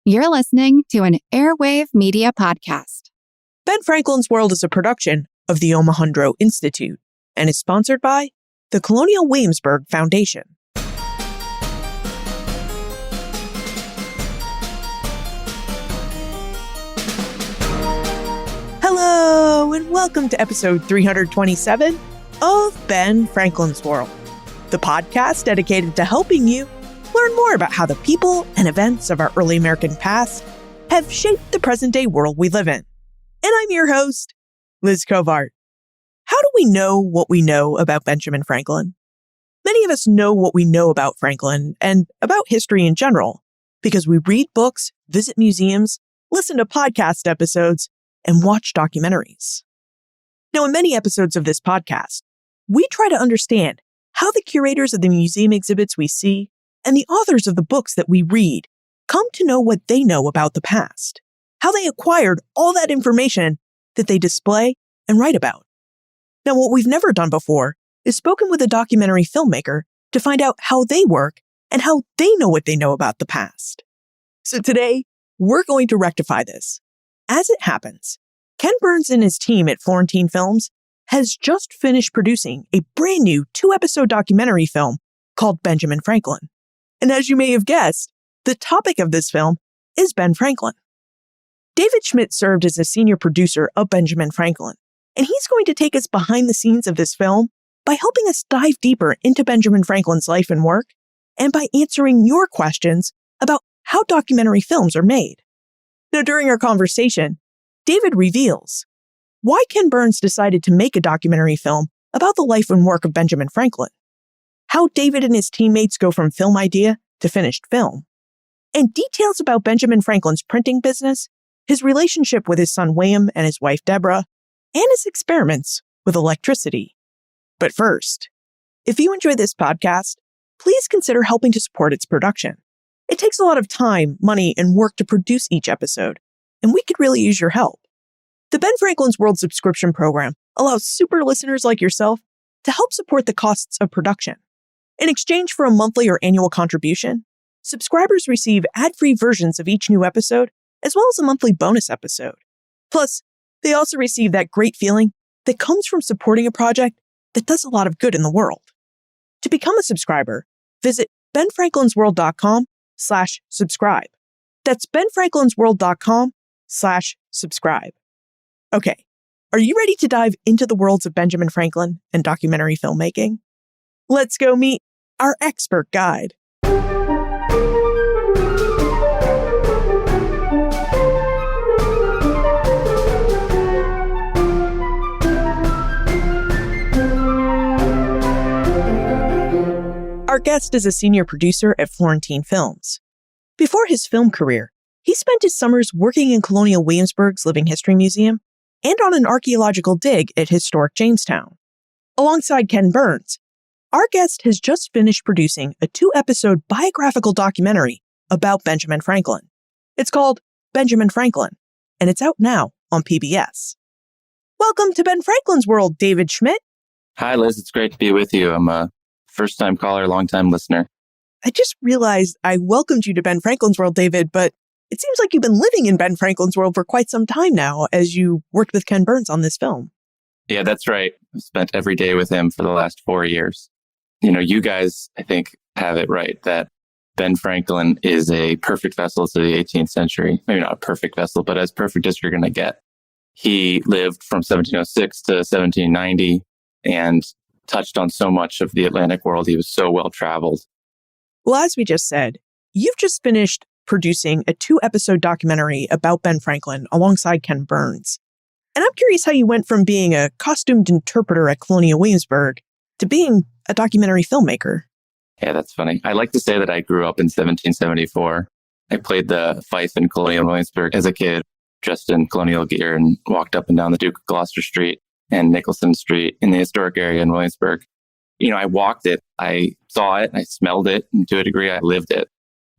You're listening to an Airwave Media Podcast. Ben Franklin's World is a production of the Omohundro Institute and is sponsored by the Colonial Williamsburg Foundation. Hello, and welcome to episode 327 of Ben Franklin's World, the podcast dedicated to helping you learn more about how the people and events of our early American past have shaped the present-day world we live in. And I'm your host, Liz Covart. How do we know what we know about Benjamin Franklin? Many of us know what we know about Franklin and about history in general because we read books, visit museums, listen to podcast episodes, and watch documentaries. Now, in many episodes of this podcast, we try to understand how the curators of the museum exhibits we see and the authors of the books that we read come to know what they know about the past, how they acquired all that information that they display and write about. Now, what we've never done before is spoken with a documentary filmmaker to find out how they work and how they know what they know about the past. So today, we're going to rectify this. As it happens, Ken Burns and his team at Florentine Films has just finished producing a brand new 2-episode documentary film called Benjamin Franklin. And as you may have guessed, the topic of this film is Ben Franklin. David Schmidt served as a senior producer of Benjamin Franklin, and he's going to take us behind the scenes of this film by helping us dive deeper into Benjamin Franklin's life and work, and by answering your questions about how documentary films are made. Now, during our conversation, David reveals why Ken Burns decided to make a documentary film about the life and work of Benjamin Franklin, how David and his teammates go from film idea to finished film, and details about Benjamin Franklin's printing business, his relationship with his son William and his wife Deborah, and his experiments with electricity. But first, if you enjoy this podcast, please consider helping to support its production. It takes a lot of time, money, and work to produce each episode, and we could really use your help. The Ben Franklin's World subscription program allows super listeners like yourself to help support the costs of production. In exchange for a monthly or annual contribution, subscribers receive ad-free versions of each new episode, as well as a monthly bonus episode. Plus, they also receive that great feeling that comes from supporting a project that does a lot of good in the world. To become a subscriber, visit benfranklinsworld.com/subscribe. That's benfranklinsworld.com/subscribe. Okay, are you ready to dive into the worlds of Benjamin Franklin and documentary filmmaking? Let's go meet our expert guide. Our guest is a senior producer at Florentine Films. Before his film career, he spent his summers working in Colonial Williamsburg's Living History Museum and on an archaeological dig at historic Jamestown. Alongside Ken Burns, our guest has just finished producing a 2-episode biographical documentary about Benjamin Franklin. It's called Benjamin Franklin, and it's out now on PBS. Welcome to Ben Franklin's World, David Schmidt. Hi, Liz. It's great to be with you. I'm a first-time caller, long-time listener. I just realized I welcomed you to Ben Franklin's World, David, but it seems like you've been living in Ben Franklin's World for quite some time now as you worked with Ken Burns on this film. Yeah, that's right. I've spent every day with him for the last 4 years. You know, you guys, I think, have it right that Ben Franklin is a perfect vessel to the 18th century. Maybe not a perfect vessel, but as perfect as you're going to get. He lived from 1706 to 1790 and touched on so much of the Atlantic world. He was so well-traveled. Well, as we just said, you've just finished producing a 2-episode documentary about Ben Franklin alongside Ken Burns. And I'm curious how you went from being a costumed interpreter at Colonial Williamsburg to being a documentary filmmaker. Yeah, that's funny. I like to say that I grew up in 1774. I played the fife in Colonial Williamsburg as a kid, dressed in colonial gear, and walked up and down the Duke of Gloucester Street and Nicholson Street in the historic area in Williamsburg. You know, I walked it, I saw it, I smelled it, and to a degree, I lived it.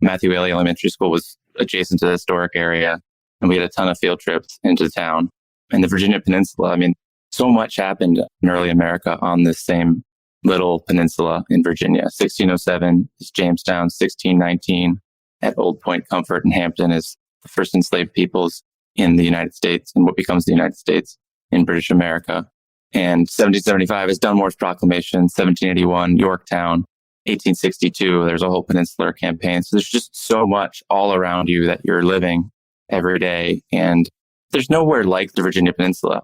Matthew Whaley Elementary School was adjacent to the historic area, and we had a ton of field trips into town. And the Virginia Peninsula, I mean, so much happened in early America on this same little peninsula in Virginia. 1607 is Jamestown, 1619 at Old Point Comfort in Hampton as the first enslaved peoples in the United States and what becomes the United States in British America. And 1775 is Dunmore's Proclamation, 1781, Yorktown, 1862, there's a whole Peninsular Campaign. So there's just so much all around you that you're living every day. And there's nowhere like the Virginia Peninsula.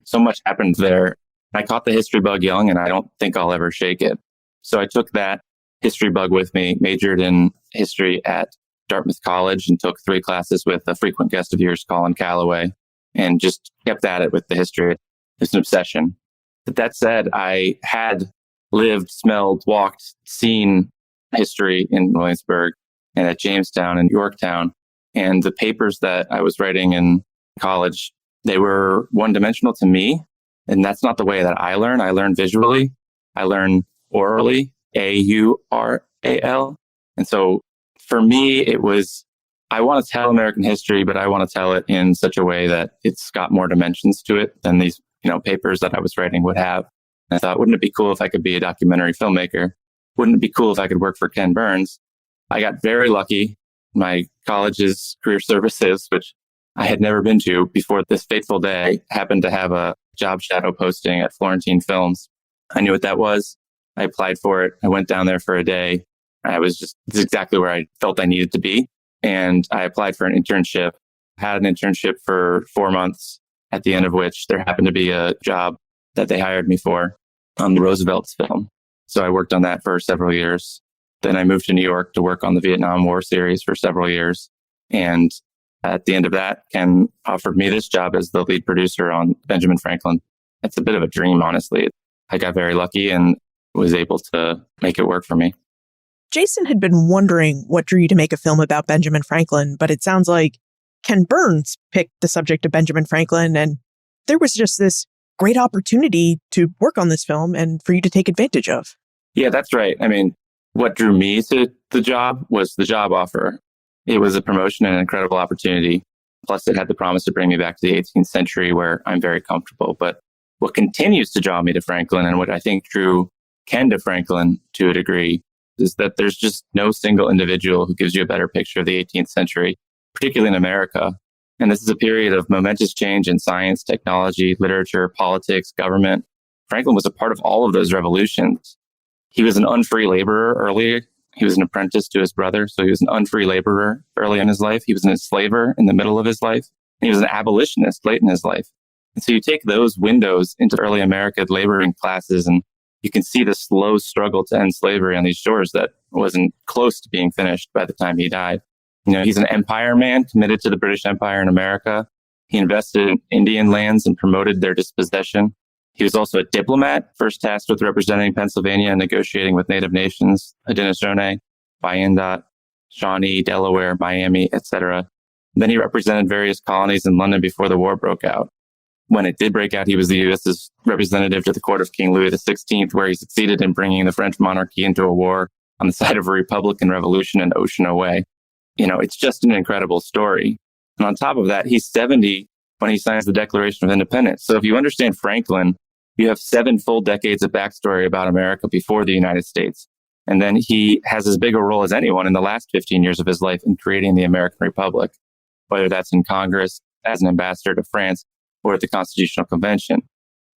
So much happened there. I caught the history bug young, and I don't think I'll ever shake it. So I took that history bug with me, majored in history at Dartmouth College, and took 3 classes with a frequent guest of yours, Colin Calloway, and just kept at it with the history. It's an obsession. But that said, I had lived, smelled, walked, seen history in Williamsburg and at Jamestown and Yorktown. And the papers that I was writing in college, they were one-dimensional to me. And that's not the way that I learn. I learn visually. I learn orally, AURAL. And so for me, it was, I want to tell American history, but I want to tell it in such a way that it's got more dimensions to it than these, papers that I was writing would have. And I thought, wouldn't it be cool if I could be a documentary filmmaker? Wouldn't it be cool if I could work for Ken Burns? I got very lucky. My college's career services, which I had never been to before this fateful day, happened to have a job shadow posting at Florentine Films. I knew what that was. I applied for it. I went down there for a day. This is exactly where I felt I needed to be. And I applied for an internship, had an internship for 4 months, at the end of which there happened to be a job that they hired me for on the Roosevelt's film. So I worked on that for several years. Then I moved to New York to work on the Vietnam War series for several years. And at the end of that, Ken offered me this job as the lead producer on Benjamin Franklin. It's a bit of a dream, honestly. I got very lucky and was able to make it work for me. Jason had been wondering what drew you to make a film about Benjamin Franklin, but it sounds like Ken Burns picked the subject of Benjamin Franklin, and there was just this great opportunity to work on this film and for you to take advantage of. Yeah, that's right. I mean, what drew me to the job was the job offer. It was a promotion and an incredible opportunity. Plus, it had the promise to bring me back to the 18th century where I'm very comfortable. But what continues to draw me to Franklin, and what I think drew Ken to Franklin to a degree, is that there's just no single individual who gives you a better picture of the 18th century, particularly in America. And this is a period of momentous change in science, technology, literature, politics, government. Franklin was a part of all of those revolutions. He was an unfree laborer early. He was an apprentice to his brother. So he was an unfree laborer early in his life. He was an enslaver in the middle of his life. And he was an abolitionist late in his life. And so you take those windows into early America laboring classes, and you can see the slow struggle to end slavery on these shores that wasn't close to being finished by the time he died. He's an empire man committed to the British Empire in America. He invested in Indian lands and promoted their dispossession. He was also a diplomat, first tasked with representing Pennsylvania and negotiating with native nations, Haudenosaunee, Wyandot, Shawnee, Delaware, Miami, etc. Then he represented various colonies in London before the war broke out. When it did break out, he was the U.S.'s representative to the court of King Louis XVI, where he succeeded in bringing the French monarchy into a war on the side of a Republican revolution an ocean away. It's just an incredible story. And on top of that, he's 70 when he signs the Declaration of Independence. So if you understand Franklin, you have 7 full decades of backstory about America before the United States. And then he has as big a role as anyone in the last 15 years of his life in creating the American Republic, whether that's in Congress, as an ambassador to France, or at the Constitutional Convention.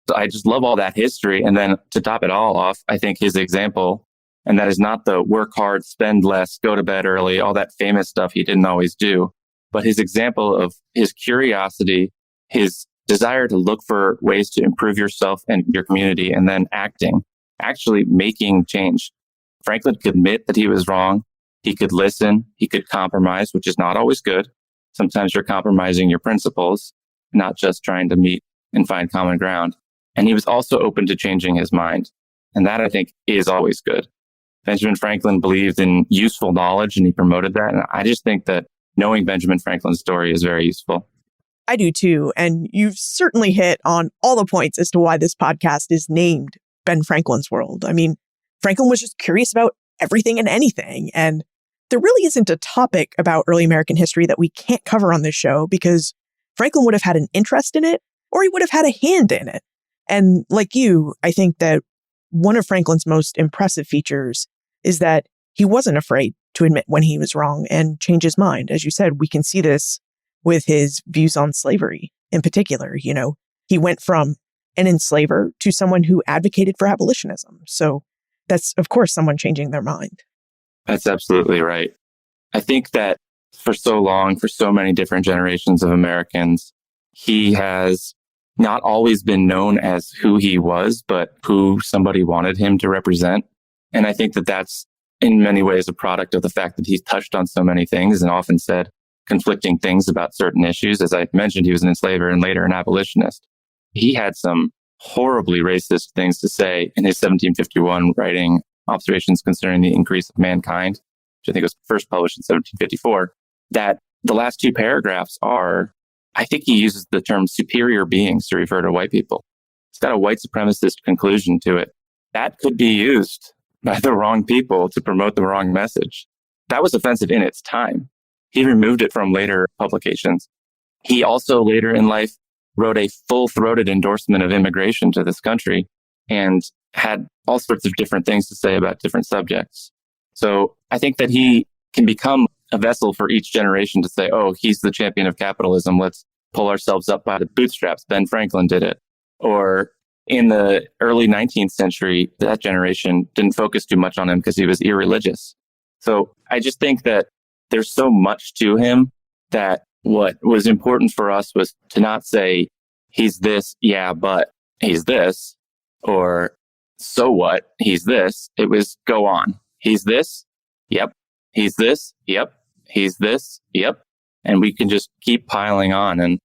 So I just love all that history. And then to top it all off, I think his example, and that is not the work hard, spend less, go to bed early, all that famous stuff he didn't always do, but his example of his curiosity, his desire to look for ways to improve yourself and your community, and then actually making change. Franklin could admit that he was wrong. He could listen. He could compromise, which is not always good. Sometimes you're compromising your principles, not just trying to meet and find common ground. And he was also open to changing his mind. And that, I think, is always good. Benjamin Franklin believed in useful knowledge, and he promoted that. And I just think that knowing Benjamin Franklin's story is very useful. I do too. And you've certainly hit on all the points as to why this podcast is named Ben Franklin's World. I mean, Franklin was just curious about everything and anything. And there really isn't a topic about early American history that we can't cover on this show, because Franklin would have had an interest in it, or he would have had a hand in it. And like you, I think that one of Franklin's most impressive features is that he wasn't afraid to admit when he was wrong and change his mind. As you said, we can see this with his views on slavery in particular. He went from an enslaver to someone who advocated for abolitionism. So that's, of course, someone changing their mind. That's absolutely right. I think that for so long, for so many different generations of Americans, he has not always been known as who he was, but who somebody wanted him to represent. And I think that that's in many ways a product of the fact that he's touched on so many things and often said conflicting things about certain issues. As I mentioned, he was an enslaver and later an abolitionist. He had some horribly racist things to say in his 1751 writing, Observations Concerning the Increase of Mankind, which I think was first published in 1754, that the last two paragraphs are, I think he uses the term superior beings to refer to white people. It's got a white supremacist conclusion to it. That could be used by the wrong people to promote the wrong message. That was offensive in its time. He removed it from later publications. He also later in life wrote a full-throated endorsement of immigration to this country and had all sorts of different things to say about different subjects. So I think that he can become a vessel for each generation to say, oh, he's the champion of capitalism. Let's pull ourselves up by the bootstraps. Ben Franklin did it. Or in the early 19th century, that generation didn't focus too much on him because he was irreligious. So I just think that there's so much to him that what was important for us was to not say, he's this, yeah, but he's this, or so what, he's this. It was go on. He's this, yep. He's this, yep. He's this, yep. And we can just keep piling on. And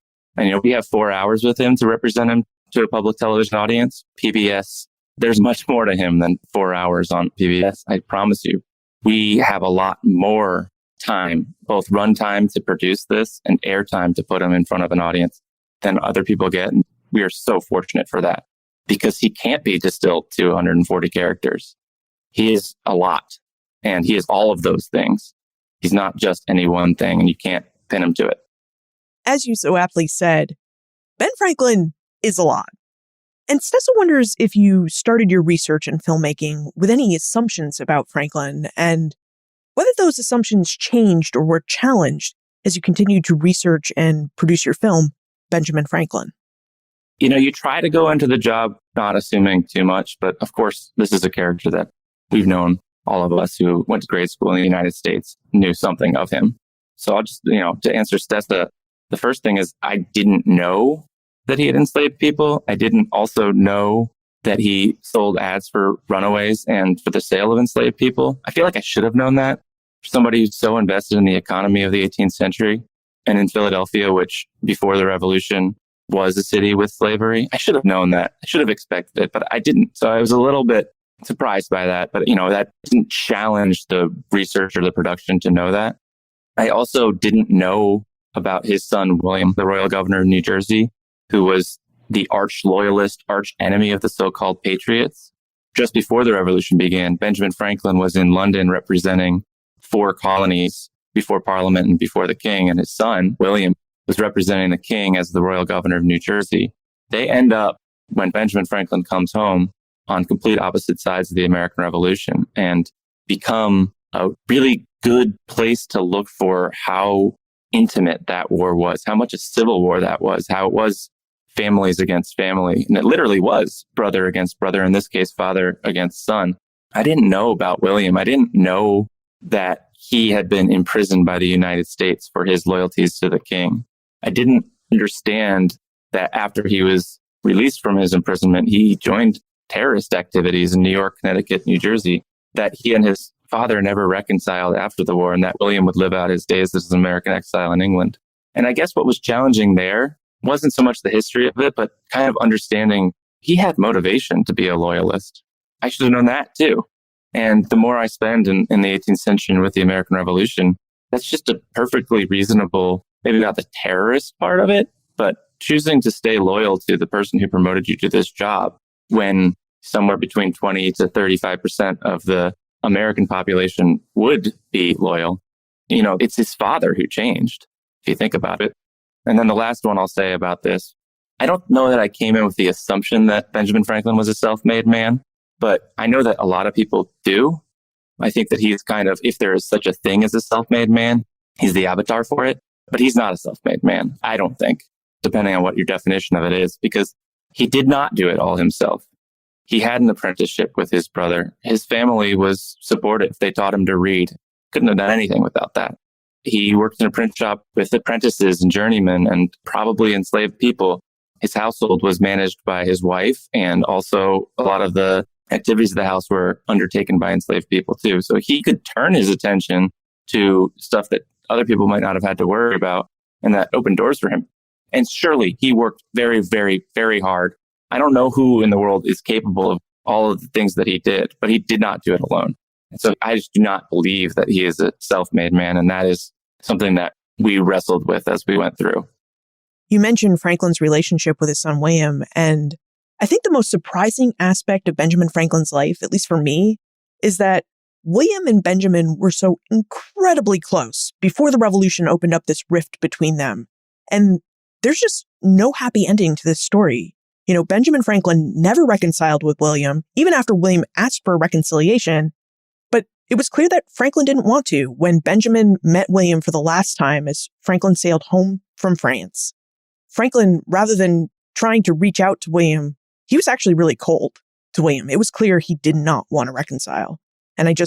we have 4 hours with him to represent him to a public television audience. PBS, there's much more to him than 4 hours on PBS. I promise you. We have a lot more time, both run time to produce this and air time to put him in front of an audience than other people get. And we are so fortunate for that because he can't be distilled to 140 characters. He is a lot, and he is all of those things. He's not just any one thing, and you can't pin him to it. As you so aptly said, Ben Franklin is a lot. And Stessa wonders if you started your research in filmmaking with any assumptions about Franklin and whether those assumptions changed or were challenged as you continued to research and produce your film, Benjamin Franklin. You try to go into the job not assuming too much, but of course, this is a character that we've known, all of us who went to grade school in the United States knew something of him. So I'll just, to answer Stessa, the first thing is I didn't know that he had enslaved people. I didn't also know that he sold ads for runaways and for the sale of enslaved people. I feel like I should have known that. For somebody who's so invested in the economy of the 18th century and in Philadelphia, which before the revolution was a city with slavery, I should have known that. I should have expected it, but I didn't. So I was a little bit surprised by that. But, that didn't challenge the research or the production to know that. I also didn't know about his son, William, the royal governor of New Jersey, who was the arch loyalist, arch enemy of the so-called patriots. Just before the revolution began, Benjamin Franklin was in London representing 4 colonies before Parliament and before the king, and his son, William, was representing the king as the royal governor of New Jersey. They end up, when Benjamin Franklin comes home, on complete opposite sides of the American Revolution and become a really good place to look for how intimate that war was, how much a civil war that was, how it was families against family. And it literally was brother against brother, in this case, father against son. I didn't know about William. I didn't know that he had been imprisoned by the United States for his loyalties to the king. I didn't understand that after he was released from his imprisonment, he joined terrorist activities in New York, Connecticut, New Jersey, that he and his father never reconciled after the war, and that William would live out his days as an American exile in England. And I guess what was challenging there wasn't so much the history of it, but kind of understanding he had motivation to be a loyalist. I should have known that too. And the more I spend in the 18th century and with the American Revolution, that's just a perfectly reasonable, maybe not the terrorist part of it, but choosing to stay loyal to the person who promoted you to this job when somewhere between 20 to 35% of the American population would be loyal. It's his father who changed, if you think about it. And then the last one I'll say about this, I don't know that I came in with the assumption that Benjamin Franklin was a self-made man, but I know that a lot of people do. I think that he's kind of, if there is such a thing as a self-made man, he's the avatar for it. But he's not a self-made man, I don't think, depending on what your definition of it is, because he did not do it all himself. He had an apprenticeship with his brother. His family was supportive. They taught him to read. Couldn't have done anything without that. He worked in a print shop with apprentices and journeymen and probably enslaved people. His household was managed by his wife, and also a lot of the activities of the house were undertaken by enslaved people too. So he could turn his attention to stuff that other people might not have had to worry about, and that opened doors for him. And surely he worked very, very, very hard. I don't know who in the world is capable of all of the things that he did, but he did not do it alone. And so I just do not believe that he is a self-made man. And that is something that we wrestled with as we went through. You mentioned Franklin's relationship with his son, William. And I think the most surprising aspect of Benjamin Franklin's life, at least for me, is that William and Benjamin were so incredibly close before the revolution opened up this rift between them. And there's just no happy ending to this story. You know, Benjamin Franklin never reconciled with William, even after William asked for reconciliation. But it was clear that Franklin didn't want to when Benjamin met William for the last time as Franklin sailed home from France. Franklin, rather than trying to reach out to William, he was actually really cold to William. It was clear he did not want to reconcile. And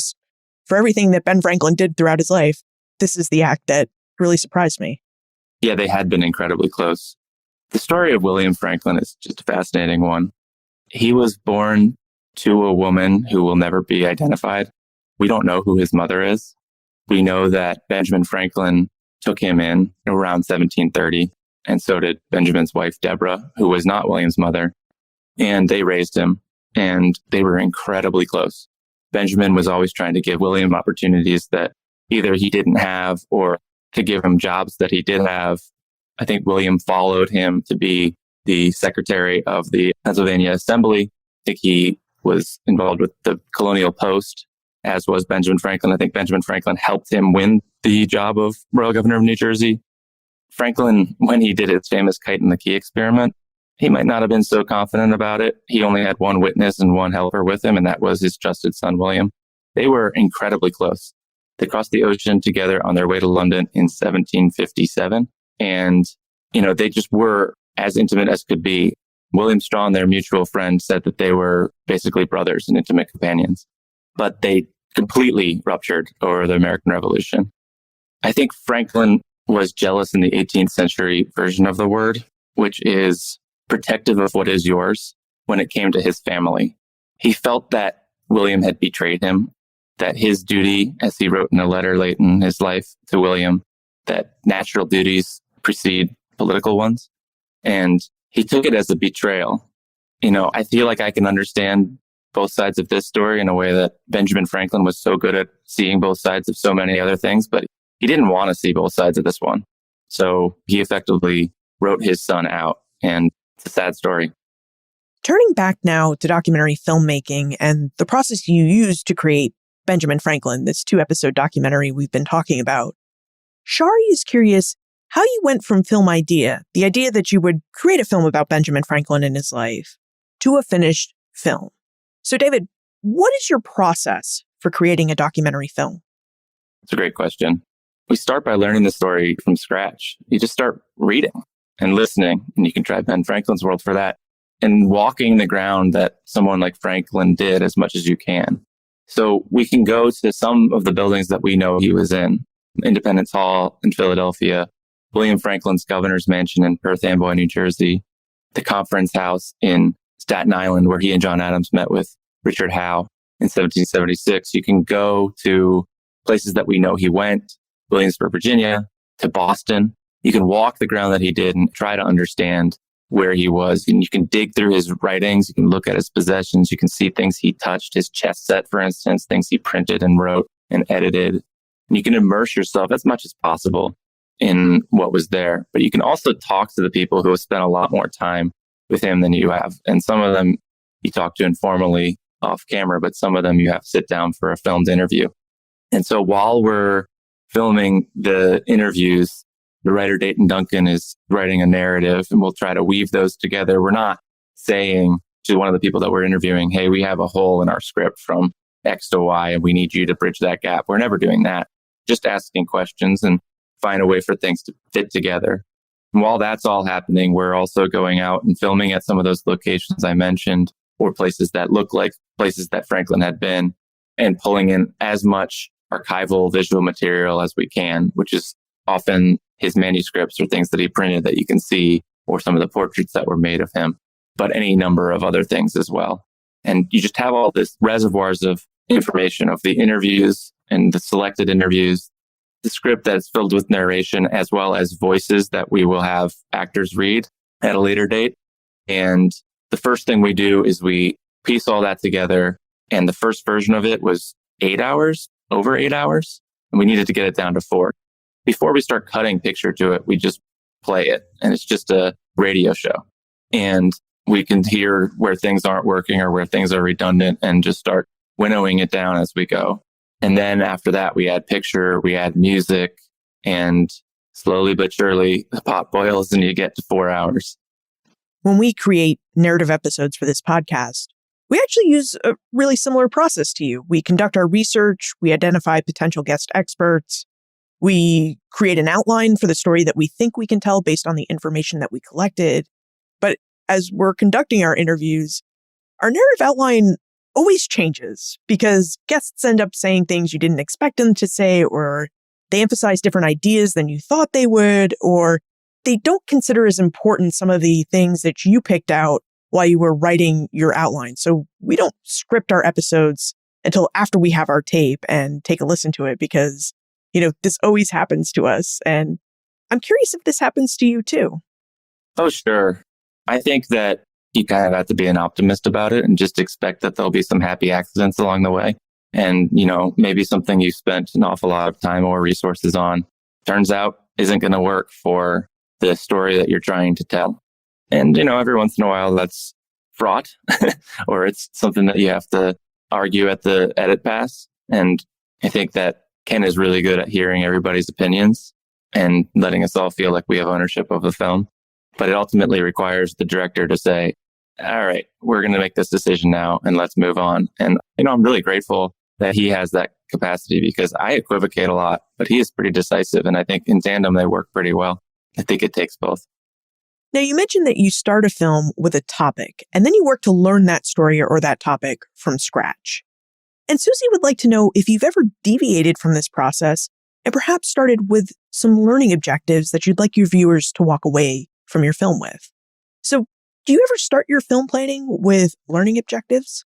for everything that Ben Franklin did throughout his life, this is the act that really surprised me. Yeah, they had been incredibly close. The story of William Franklin is just a fascinating one. He was born to a woman who will never be identified. We don't know who his mother is. We know that Benjamin Franklin took him in around 1730, and so did Benjamin's wife, Deborah, who was not William's mother. And they raised him, and they were incredibly close. Benjamin was always trying to give William opportunities that either he didn't have or to give him jobs that he did have. I think William followed him to be the secretary of the Pennsylvania Assembly. I think he was involved with the Colonial Post, as was Benjamin Franklin. I think Benjamin Franklin helped him win the job of Royal Governor of New Jersey. Franklin, when he did his famous kite and the key experiment, he might not have been so confident about it. He only had one witness and one helper with him, and that was his trusted son, William. They were incredibly close. They crossed the ocean together on their way to London in 1757. And, they just were as intimate as could be. William Strachan, their mutual friend, said that they were basically brothers and intimate companions. But they completely ruptured over the American Revolution. I think Franklin was jealous in the 18th century version of the word, which is protective of what is yours when it came to his family. He felt that William had betrayed him, that his duty, as he wrote in a letter late in his life to William, that natural duties precede political ones. And he took it as a betrayal. I feel like I can understand both sides of this story in a way that Benjamin Franklin was so good at seeing both sides of so many other things, but he didn't want to see both sides of this one. So he effectively wrote his son out, and it's a sad story. Turning back now to documentary filmmaking and the process you used to create Benjamin Franklin, this 2-episode documentary we've been talking about, Shari is curious how you went from film idea, the idea that you would create a film about Benjamin Franklin and his life, to a finished film. So David, what is your process for creating a documentary film? It's a great question. We start by learning the story from scratch. You just start reading and listening, and you can try Ben Franklin's world for that, and walking the ground that someone like Franklin did as much as you can. So we can go to some of the buildings that we know he was in. Independence Hall in Philadelphia, William Franklin's governor's mansion in Perth Amboy, New Jersey, the conference house in Staten Island, where he and John Adams met with Richard Howe in 1776. You can go to places that we know he went, Williamsburg, Virginia, to Boston. You can walk the ground that he did and try to understand where he was. And you can dig through his writings. You can look at his possessions. You can see things he touched, his chess set, for instance, things he printed and wrote and edited. And you can immerse yourself as much as possible in what was there. But you can also talk to the people who have spent a lot more time with him than you have. And some of them you talk to informally off camera, but some of them you have to sit down for a filmed interview. And so while we're filming the interviews, the writer Dayton Duncan is writing a narrative, and we'll try to weave those together. We're not saying to one of the people that we're interviewing, hey, we have a hole in our script from X to Y and we need you to bridge that gap. We're never doing that. Just asking questions and find a way for things to fit together. And while that's all happening, we're also going out and filming at some of those locations I mentioned, or places that look like places that Franklin had been, and pulling in as much archival visual material as we can, which is often his manuscripts or things that he printed that you can see, or some of the portraits that were made of him, but any number of other things as well. And you just have all this reservoirs of information of the interviews and the selected interviews, the script that's filled with narration, as well as voices that we will have actors read at a later date. And the first thing we do is we piece all that together. And the first version of it was 8 hours, over 8 hours. And we needed to get it down to 4. Before we start cutting picture to it, we just play it. And it's just a radio show. And we can hear where things aren't working or where things are redundant and just start winnowing it down as we go. And then after that, we add picture, we add music, and slowly but surely the pot boils and you get to 4 hours. When we create narrative episodes for this podcast, we actually use a really similar process to you. We conduct our research, we identify potential guest experts, we create an outline for the story that we think we can tell based on the information that we collected. But as we're conducting our interviews, our narrative outline always changes because guests end up saying things you didn't expect them to say, or they emphasize different ideas than you thought they would, or they don't consider as important some of the things that you picked out while you were writing your outline. So we don't script our episodes until after we have our tape and take a listen to it because, this always happens to us. And I'm curious if this happens to you too. Oh, sure. I think that you kind of have to be an optimist about it and just expect that there'll be some happy accidents along the way. And, maybe something you spent an awful lot of time or resources on turns out isn't going to work for the story that you're trying to tell. And, every once in a while that's fraught or it's something that you have to argue at the edit pass. And I think that Ken is really good at hearing everybody's opinions and letting us all feel like we have ownership of the film. But it ultimately requires the director to say, all right, we're going to make this decision now and let's move on. And, I'm really grateful that he has that capacity because I equivocate a lot, but he is pretty decisive. And I think in tandem, they work pretty well. I think it takes both. Now, you mentioned that you start a film with a topic and then you work to learn that story or that topic from scratch. And Susie would like to know if you've ever deviated from this process and perhaps started with some learning objectives that you'd like your viewers to walk away from your film with. So do you ever start your film planning with learning objectives?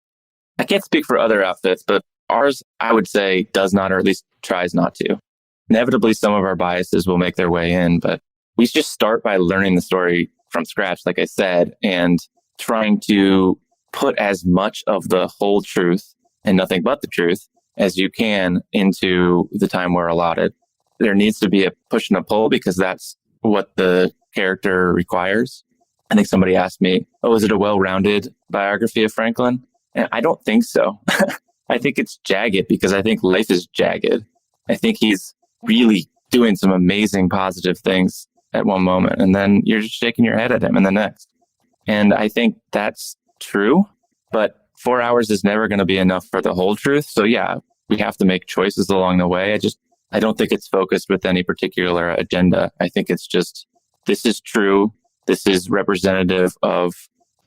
I can't speak for other outfits, but ours, I would say, does not, or at least tries not to. Inevitably, some of our biases will make their way in, but we just start by learning the story from scratch, like I said, and trying to put as much of the whole truth and nothing but the truth as you can into the time we're allotted. There needs to be a push and a pull because that's what the character requires. I think somebody asked me, is it a well-rounded biography of Franklin? And I don't think so. I think it's jagged because I think life is jagged. I think he's really doing some amazing positive things at one moment, and then you're just shaking your head at him in the next. And I think that's true, but 4 hours is never going to be enough for the whole truth. So yeah, we have to make choices along the way. I don't think it's focused with any particular agenda. I think it's just, this is true. This is representative of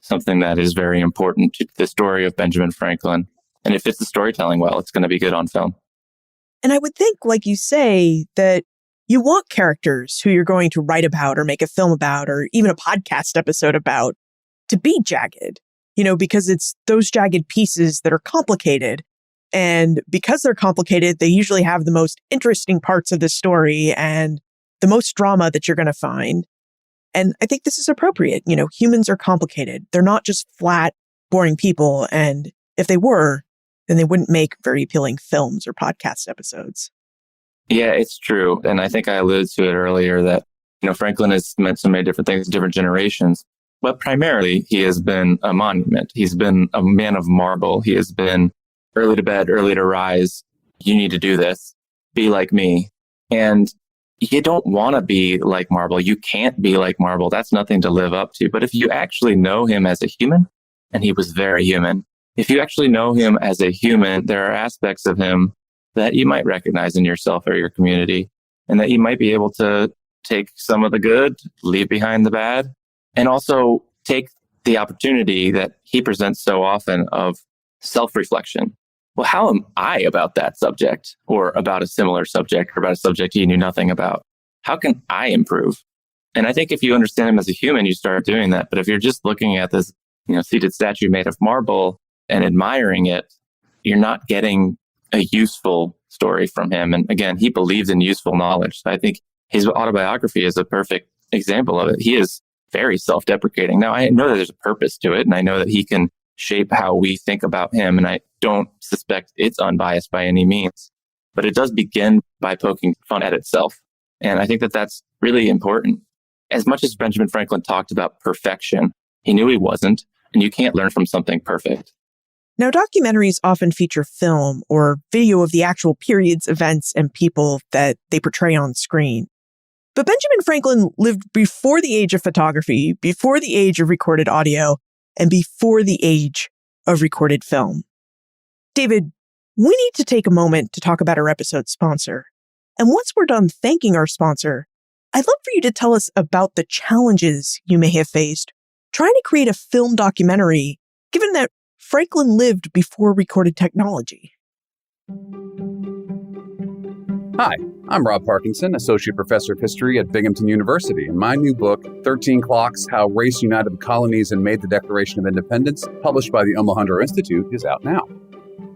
something that is very important to the story of Benjamin Franklin. And if it's the storytelling well, it's going to be good on film. And I would think, like you say, that you want characters who you're going to write about or make a film about or even a podcast episode about to be jagged, because it's those jagged pieces that are complicated. And because they're complicated, they usually have the most interesting parts of the story and the most drama that you're going to find. And I think this is appropriate. Humans are complicated. They're not just flat, boring people. And if they were, then they wouldn't make very appealing films or podcast episodes. Yeah, it's true. And I think I alluded to it earlier that, Franklin has meant so many different things to different generations. But primarily, he has been a monument. He's been a man of marble. He has been early to bed, early to rise. You need to do this. Be like me. And you don't want to be like marble. You can't be like marble. That's nothing to live up to. But if you actually know him as a human, and he was very human, if you actually know him as a human, there are aspects of him that you might recognize in yourself or your community, and that you might be able to take some of the good, leave behind the bad, and also take the opportunity that he presents so often of self-reflection. Well, how am I about that subject, or about a similar subject, or about a subject he knew nothing about? How can I improve? And I think if you understand him as a human, you start doing that. But if you're just looking at this, seated statue made of marble and admiring it, you're not getting a useful story from him. And again, he believes in useful knowledge. So I think his autobiography is a perfect example of it. He is very self-deprecating. Now, I know that there's a purpose to it, and I know that he can shape how we think about him, and I don't suspect it's unbiased by any means. But it does begin by poking fun at itself. And I think that that's really important. As much as Benjamin Franklin talked about perfection, he knew he wasn't, and you can't learn from something perfect. Now, documentaries often feature film or video of the actual periods, events, and people that they portray on screen. But Benjamin Franklin lived before the age of photography, before the age of recorded audio, and before the age of recorded film. David, we need to take a moment to talk about our episode sponsor. And once we're done thanking our sponsor, I'd love for you to tell us about the challenges you may have faced trying to create a film documentary, given that Franklin lived before recorded technology. Hi, I'm Rob Parkinson, Associate Professor of History at Binghamton University, and my new book, 13 Clocks, How Race United the Colonies and Made the Declaration of Independence, published by the Omohundro Institute, is out now.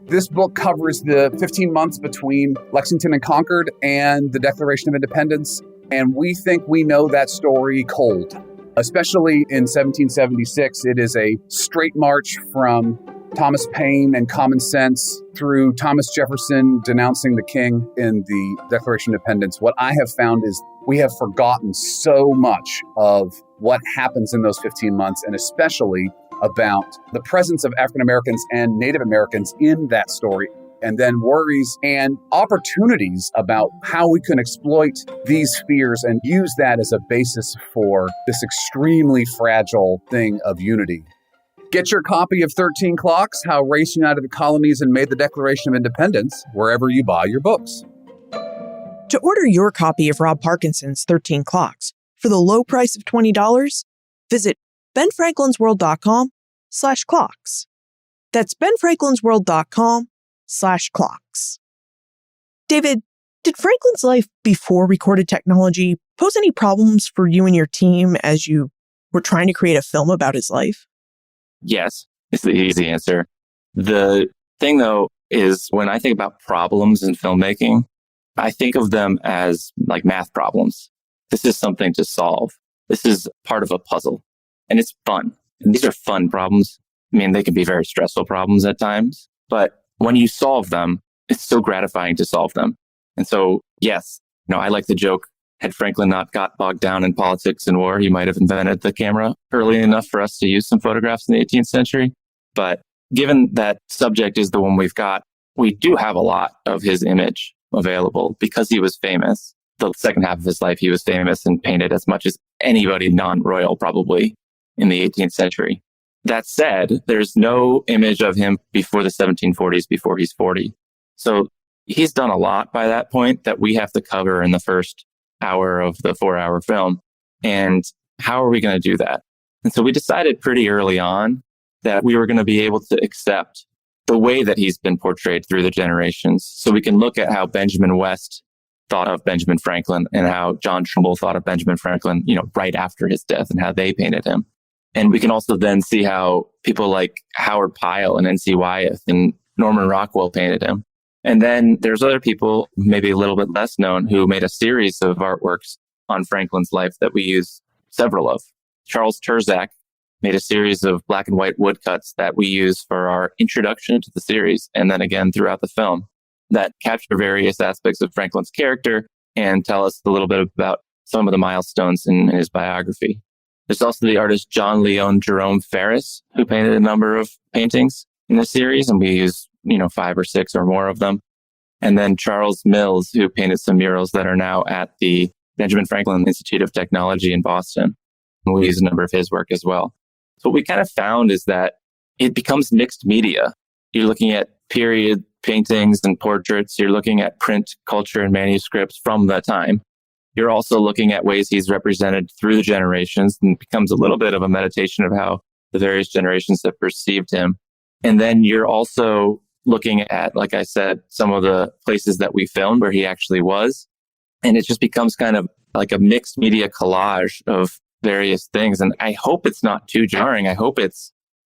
This book covers the 15 months between Lexington and Concord and the Declaration of Independence, and we think we know that story cold. Especially in 1776, it is a straight march from Thomas Paine and common sense through Thomas Jefferson denouncing the king in the Declaration of Independence. What I have found is we have forgotten so much of what happens in those 15 months, and especially about the presence of African Americans and Native Americans in that story, and then worries and opportunities about how we can exploit these fears and use that as a basis for this extremely fragile thing of unity. Get your copy of 13 Clocks, How Race United the Colonies and Made the Declaration of Independence, wherever you buy your books. To order your copy of Rob Parkinson's 13 Clocks for the low price of $20, visit benfranklinsworld.com/clocks. That's benfranklinsworld.com/clocks. David, did Franklin's life before recorded technology pose any problems for you and your team as you were trying to create a film about his life? Yes, it's the easy answer. The thing, though, is when I think about problems in filmmaking, I think of them as like math problems. This is something to solve. This is part of a puzzle, and it's fun. And these are fun problems. I mean, they can be very stressful problems at times, but when you solve them, it's so gratifying to solve them. And so, yes, I like the joke, had Franklin not got bogged down in politics and war, he might have invented the camera early enough for us to use some photographs in the 18th century. But given that subject is the one we've got, we do have a lot of his image available because he was famous. The second half of his life, he was famous and painted as much as anybody non-royal probably in the 18th century. That said, there's no image of him before the 1740s, before he's 40. So he's done a lot by that point that we have to cover in the first hour of the 4-hour film. And how are we going to do that? And so we decided pretty early on that we were going to be able to accept the way that he's been portrayed through the generations. So we can look at how Benjamin West thought of Benjamin Franklin and how John Trumbull thought of Benjamin Franklin, right after his death and how they painted him. And we can also then see how people like Howard Pyle and N.C. Wyeth and Norman Rockwell painted him. And then there's other people, maybe a little bit less known, who made a series of artworks on Franklin's life that we use several of. Charles Terzak made a series of black and white woodcuts that we use for our introduction to the series, and then again throughout the film, that capture various aspects of Franklin's character and tell us a little bit about some of the milestones in his biography. There's also the artist John Leon Jerome Ferris, who painted a number of paintings in the series, and we use 5 or 6 or more of them. And then Charles Mills, who painted some murals that are now at the Benjamin Franklin Institute of Technology in Boston. And we use a number of his work as well. So what we kind of found is that it becomes mixed media. You're looking at period paintings and portraits. You're looking at print culture and manuscripts from the time. You're also looking at ways he's represented through the generations, and it becomes a little bit of a meditation of how the various generations have perceived him. And then you're also looking at, like I said, some of the places that we filmed where he actually was. And it just becomes kind of like a mixed media collage of various things. And I hope it's not too jarring. I hope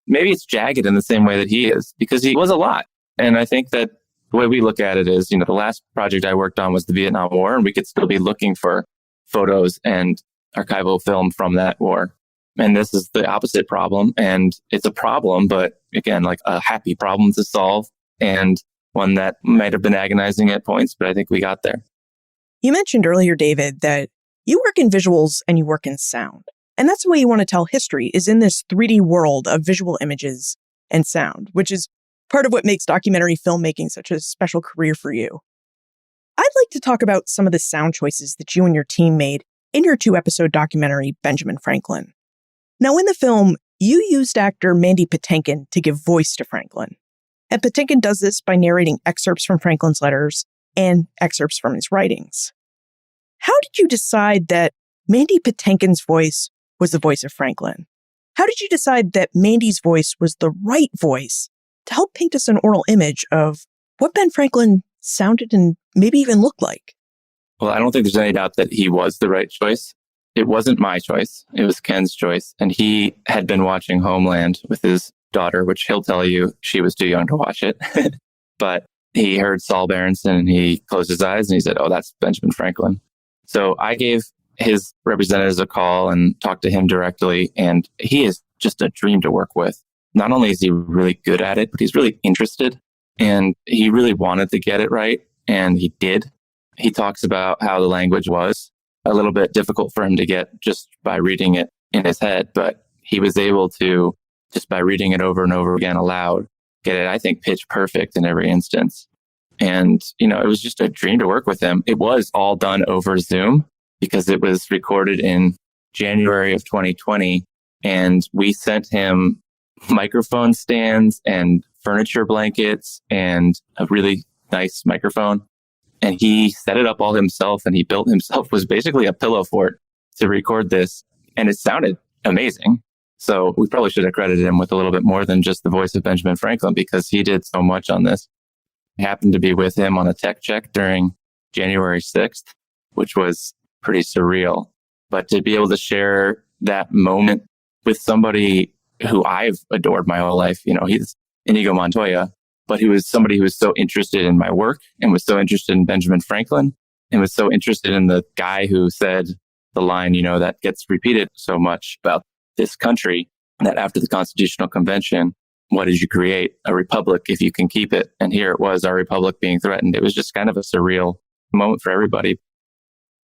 maybe it's jagged in the same way that he is, because he was a lot. And I think that the way we look at it is, the last project I worked on was the Vietnam War, and we could still be looking for photos and archival film from that war. And this is the opposite problem. And it's a problem, but again, like a happy problem to solve, and one that might have been agonizing at points, but I think we got there. You mentioned earlier, David, that you work in visuals and you work in sound. And that's the way you want to tell history, is in this 3D world of visual images and sound, which is part of what makes documentary filmmaking such a special career for you. I'd like to talk about some of the sound choices that you and your team made in your 2-episode documentary, Benjamin Franklin. Now, in the film, you used actor Mandy Patinkin to give voice to Franklin. And Patinkin does this by narrating excerpts from Franklin's letters and excerpts from his writings. How did you decide that Mandy Patinkin's voice was the voice of Franklin? How did you decide that Mandy's voice was the right voice to help paint us an oral image of what Ben Franklin sounded and maybe even looked like? Well, I don't think there's any doubt that he was the right choice. It wasn't my choice. It was Ken's choice. And he had been watching Homeland with his daughter, which he'll tell you she was too young to watch it. But he heard Saul Berenson and he closed his eyes and he said, "Oh, that's Benjamin Franklin." So I gave his representatives a call and talked to him directly. And he is just a dream to work with. Not only is he really good at it, but he's really interested, and he really wanted to get it right. And he did. He talks about how the language was a little bit difficult for him to get just by reading it in his head, but he was able to, just by reading it over and over again aloud, get it, I think, pitch perfect in every instance. And, it was just a dream to work with him. It was all done over Zoom because it was recorded in January of 2020. And we sent him microphone stands and furniture blankets and a really nice microphone. And he set it up all himself, and he built himself, was basically a pillow fort to record this. And it sounded amazing. So we probably should have credited him with a little bit more than just the voice of Benjamin Franklin, because he did so much on this. I happened to be with him on a tech check during January 6th, which was pretty surreal. But to be able to share that moment with somebody who I've adored my whole life, he's Inigo Montoya, but he was somebody who was so interested in my work and was so interested in Benjamin Franklin and was so interested in the guy who said the line, that gets repeated so much about this country, that after the Constitutional Convention, what did you create? A republic if you can keep it. And here it was, our republic being threatened. It was just kind of a surreal moment for everybody.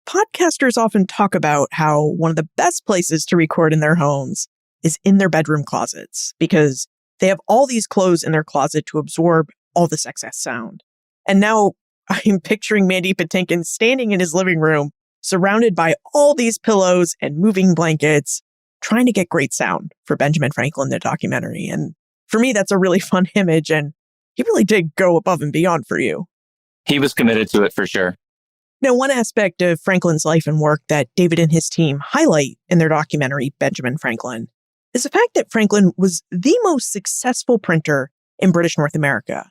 Podcasters often talk about how one of the best places to record in their homes is in their bedroom closets, because they have all these clothes in their closet to absorb all this excess sound. And now I'm picturing Mandy Patinkin standing in his living room, surrounded by all these pillows and moving blankets, trying to get great sound for Benjamin Franklin, the documentary. And for me, that's a really fun image. And he really did go above and beyond for you. He was committed to it for sure. Now, one aspect of Franklin's life and work that David and his team highlight in their documentary, Benjamin Franklin, is the fact that Franklin was the most successful printer in British North America.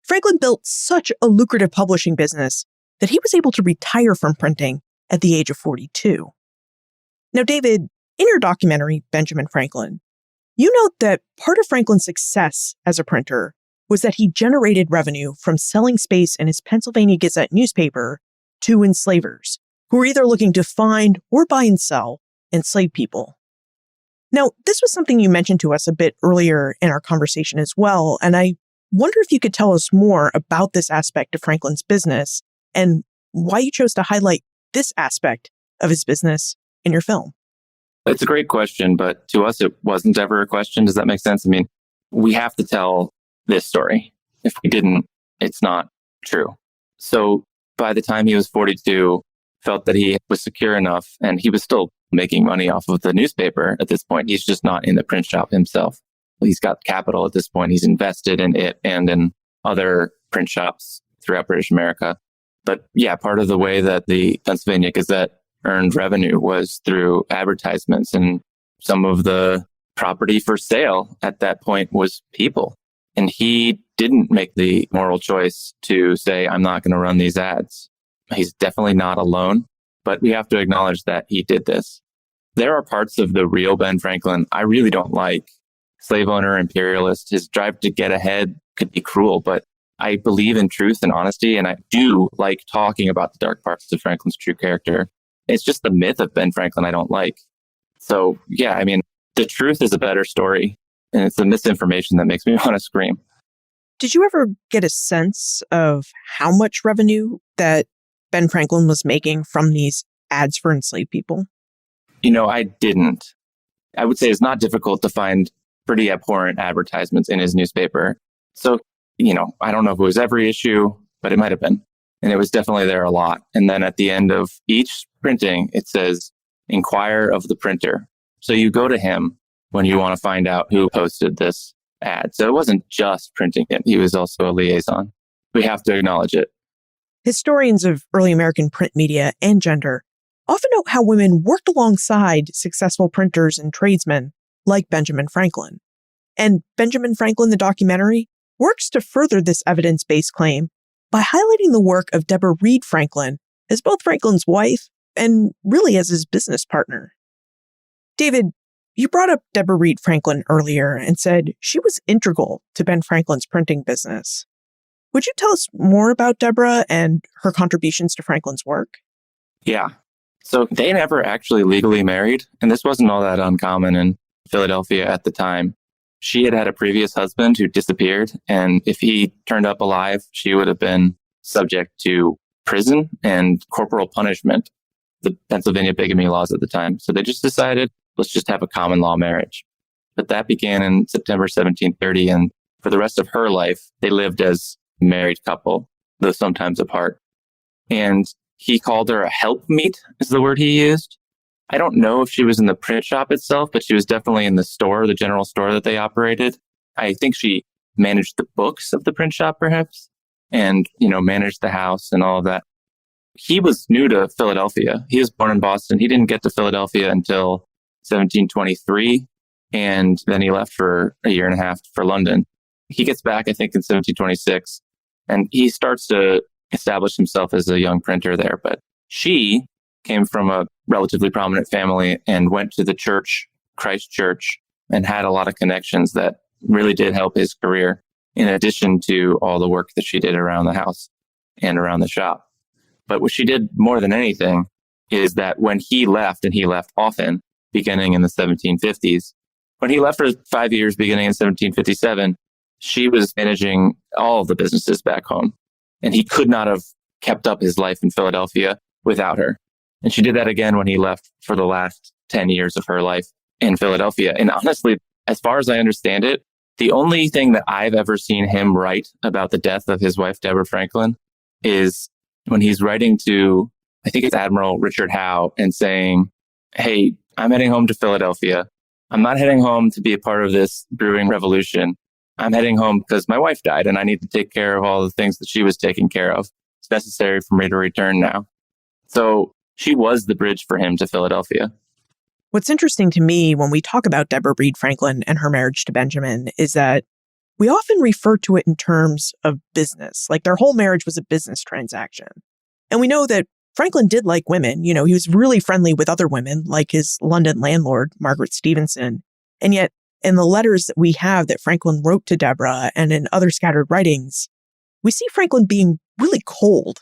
Franklin built such a lucrative publishing business that he was able to retire from printing at the age of 42. Now, David, in your documentary, Benjamin Franklin, you note that part of Franklin's success as a printer was that he generated revenue from selling space in his Pennsylvania Gazette newspaper to enslavers who were either looking to find or buy and sell enslaved people. Now, this was something you mentioned to us a bit earlier in our conversation as well, and I wonder if you could tell us more about this aspect of Franklin's business and why you chose to highlight this aspect of his business in your film. It's a great question, but to us, it wasn't ever a question. Does that make sense? I mean, we have to tell this story. If we didn't, it's not true. So by the time he was 42, felt that he was secure enough, and he was still making money off of the newspaper at this point. He's just not in the print shop himself. He's got capital at this point. He's invested in it and in other print shops throughout British America. But yeah, part of the way that the Pennsylvania Gazette earned revenue was through advertisements, and some of the property for sale at that point was people. And he didn't make the moral choice to say, I'm not going to run these ads. He's definitely not alone, but we have to acknowledge that he did this. There are parts of the real Ben Franklin I really don't like. Slave owner, imperialist, his drive to get ahead could be cruel, but I believe in truth and honesty, and I do like talking about the dark parts of Franklin's true character. It's just the myth of Ben Franklin I don't like. So yeah, I mean, the truth is a better story, and it's the misinformation that makes me want to scream. Did you ever get a sense of how much revenue that Ben Franklin was making from these ads for enslaved people? I didn't. I would say it's not difficult to find pretty abhorrent advertisements in his newspaper. So, I don't know if it was every issue, but it might have been. And it was definitely there a lot. And then at the end of each printing, it says, inquire of the printer. So you go to him when you want to find out who posted this ad. So it wasn't just printing it. He was also a liaison. We have to acknowledge it. Historians of early American print media and gender often note how women worked alongside successful printers and tradesmen like Benjamin Franklin. And Benjamin Franklin, the documentary, works to further this evidence-based claim by highlighting the work of Deborah Reed Franklin as both Franklin's wife and really as his business partner. David, you brought up Deborah Reed Franklin earlier and said she was integral to Ben Franklin's printing business. Would you tell us more about Deborah and her contributions to Franklin's work? Yeah. So they never actually legally married, and this wasn't all that uncommon in Philadelphia at the time. She had had a previous husband who disappeared, and if he turned up alive, she would have been subject to prison and corporal punishment, the Pennsylvania bigamy laws at the time. So they just decided, let's just have a common law marriage. But that began in September 1730, and for the rest of her life, they lived as a married couple, though sometimes apart. And he called her a helpmeet, is the word he used. I don't know if she was in the print shop itself, but she was definitely in the store, the general store that they operated. I think she managed the books of the print shop, perhaps, and, managed the house and all of that. He was new to Philadelphia. He was born in Boston. He didn't get to Philadelphia until 1723, and then he left for a year and a half for London. He gets back, I think, in 1726, and he starts to establish himself as a young printer there. But she came from a relatively prominent family and went to the church, Christ Church, and had a lot of connections that really did help his career, in addition to all the work that she did around the house and around the shop. But what she did more than anything is that when he left, and he left often, beginning in the 1750s, when he left for 5 years, beginning in 1757, she was managing all of the businesses back home. And he could not have kept up his life in Philadelphia without her. And she did that again when he left for the last 10 years of her life in Philadelphia. And honestly, as far as I understand it, the only thing that I've ever seen him write about the death of his wife, Deborah Franklin, is when he's writing to, I think it's Admiral Richard Howe, and saying, hey, I'm heading home to Philadelphia. I'm not heading home to be a part of this brewing revolution. I'm heading home because my wife died and I need to take care of all the things that she was taking care of. It's necessary for me to return now. So she was the bridge for him to Philadelphia. What's interesting to me when we talk about Deborah Reed Franklin and her marriage to Benjamin is that we often refer to it in terms of business, like their whole marriage was a business transaction. And we know that Franklin did like women. He was really friendly with other women, like his London landlord, Margaret Stevenson. And yet, in the letters that we have that Franklin wrote to Deborah and in other scattered writings, we see Franklin being really cold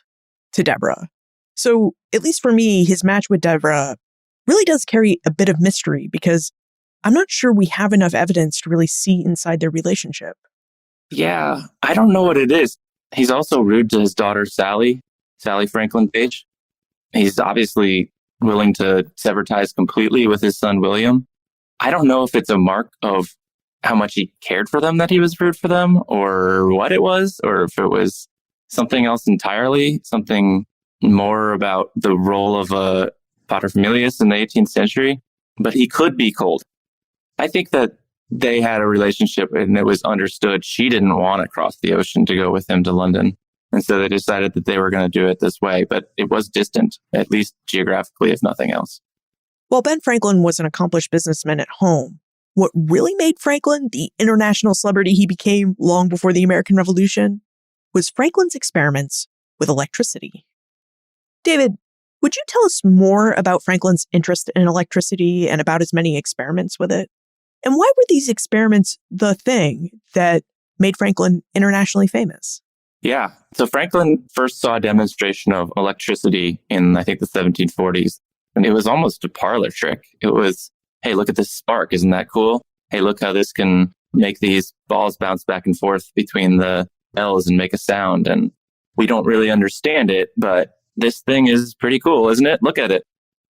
to Deborah. So, at least for me, his match with Deborah really does carry a bit of mystery because I'm not sure we have enough evidence to really see inside their relationship. Yeah, I don't know what it is. He's also rude to his daughter, Sally Franklin Page. He's obviously willing to sever ties completely with his son, William. I don't know if it's a mark of how much he cared for them that he was rude for them, or what it was, or if it was something else entirely, something more about the role of a paterfamilias in the 18th century. But he could be cold. I think that they had a relationship and it was understood she didn't want to cross the ocean to go with him to London. And so they decided that they were going to do it this way, but it was distant, at least geographically, if nothing else. While Ben Franklin was an accomplished businessman at home, what really made Franklin the international celebrity he became long before the American Revolution was Franklin's experiments with electricity. David, would you tell us more about Franklin's interest in electricity and about his many experiments with it? And why were these experiments the thing that made Franklin internationally famous? Yeah. So Franklin first saw a demonstration of electricity in, I think, the 1740s. And it was almost a parlor trick. It was, hey, look at this spark. Isn't that cool? Hey, look how this can make these balls bounce back and forth between the L's and make a sound. And we don't really understand it, but this thing is pretty cool, isn't it? Look at it.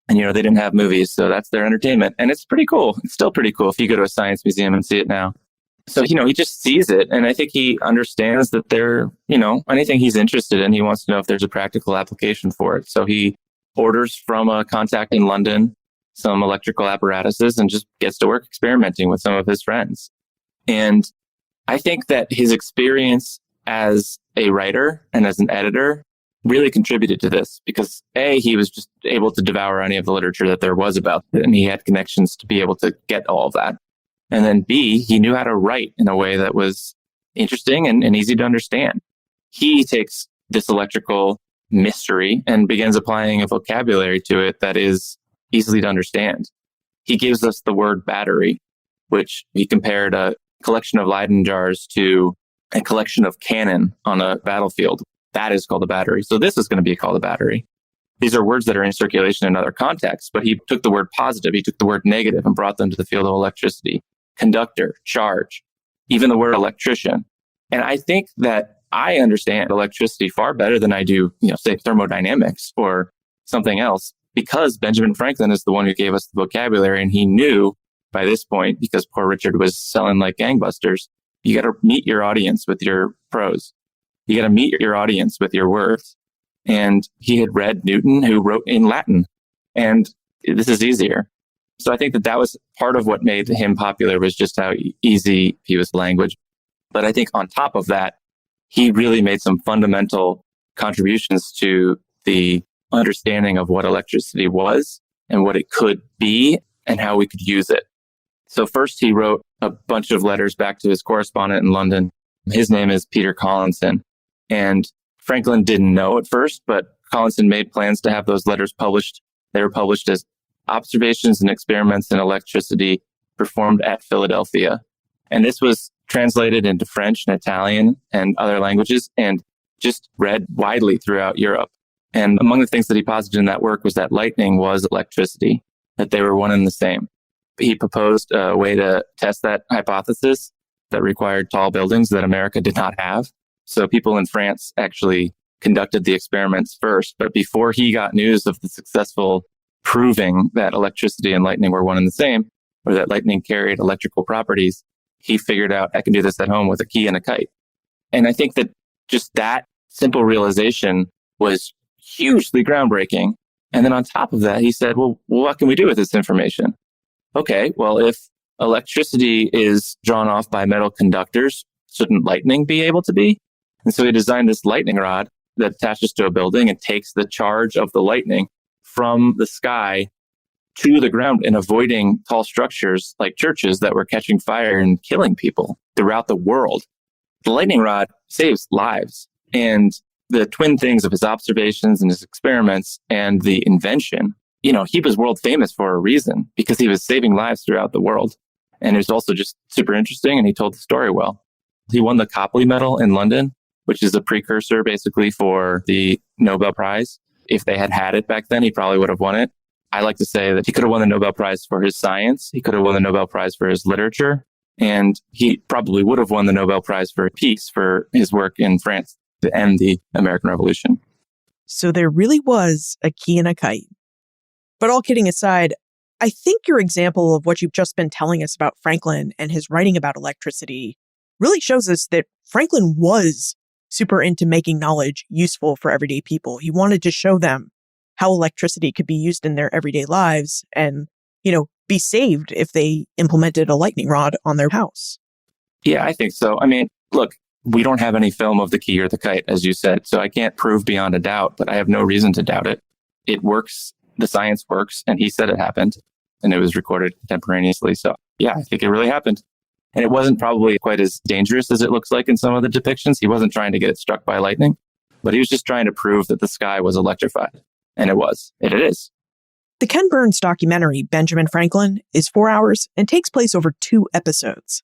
And, they didn't have movies, so that's their entertainment. And it's pretty cool. It's still pretty cool if you go to a science museum and see it now. So, he just sees it. And I think he understands that anything he's interested in, he wants to know if there's a practical application for it. So he orders from a contact in London some electrical apparatuses and just gets to work experimenting with some of his friends. And I think that his experience as a writer and as an editor really contributed to this because A, he was just able to devour any of the literature that there was about it, and he had connections to be able to get all of that. And then B, he knew how to write in a way that was interesting and easy to understand. He takes this electrical mystery and begins applying a vocabulary to it that is easily to understand. He gives us the word battery, which he compared a collection of Leyden jars to a collection of cannon on a battlefield. That is called a battery. So this is going to be called a battery. These are words that are in circulation in other contexts, but he took the word positive, he took the word negative and brought them to the field of electricity. Conductor, charge, even the word electrician. And I think that I understand electricity far better than I do, say thermodynamics or something else, because Benjamin Franklin is the one who gave us the vocabulary. And he knew by this point, because poor Richard was selling like gangbusters, you got to meet your audience with your prose. You got to meet your audience with your words. And he had read Newton, who wrote in Latin. And this is easier. So I think that was part of what made him popular, was just how easy he was language. But I think on top of that, he really made some fundamental contributions to the understanding of what electricity was and what it could be and how we could use it. So first, he wrote a bunch of letters back to his correspondent in London. His name is Peter Collinson. And Franklin didn't know at first, but Collinson made plans to have those letters published. They were published as Observations and Experiments in Electricity performed at Philadelphia. And this was translated into French and Italian and other languages and just read widely throughout Europe. And among the things that he posited in that work was that lightning was electricity, that they were one and the same. He proposed a way to test that hypothesis that required tall buildings that America did not have. So people in France actually conducted the experiments first. But before he got news of the successful proving that electricity and lightning were one and the same, or that lightning carried electrical properties, he figured out, I can do this at home with a key and a kite. And I think that just that simple realization was hugely groundbreaking. And then on top of that, he said, well, what can we do with this information? Okay, well, if electricity is drawn off by metal conductors, shouldn't lightning be able to be? And so he designed this lightning rod that attaches to a building and takes the charge of the lightning from the sky to the ground and avoiding tall structures like churches that were catching fire and killing people throughout the world. The lightning rod saves lives. And the twin things of his observations and his experiments and the invention, he was world famous for a reason, because he was saving lives throughout the world. And it was also just super interesting, and he told the story well. He won the Copley Medal in London, which is a precursor basically for the Nobel Prize. If they had it back then, he probably would have won it. I like to say that he could have won the Nobel Prize for his science. He could have won the Nobel Prize for his literature. And he probably would have won the Nobel Prize for peace for his work in France to end the American Revolution. So there really was a key and a kite. But all kidding aside, I think your example of what you've just been telling us about Franklin and his writing about electricity really shows us that Franklin was super into making knowledge useful for everyday people. He wanted to show them how electricity could be used in their everyday lives. And, be saved if they implemented a lightning rod on their house. Yeah, I think so. I mean, look, we don't have any film of the key or the kite, as you said, so I can't prove beyond a doubt, but I have no reason to doubt it. It works. The science works, and he said it happened, and it was recorded contemporaneously. So yeah, I think it really happened. And it wasn't probably quite as dangerous as it looks like in some of the depictions. He wasn't trying to get it struck by lightning, but he was just trying to prove that the sky was electrified. And it was. And it is. The Ken Burns documentary, Benjamin Franklin, is 4 hours and takes place over 2 episodes.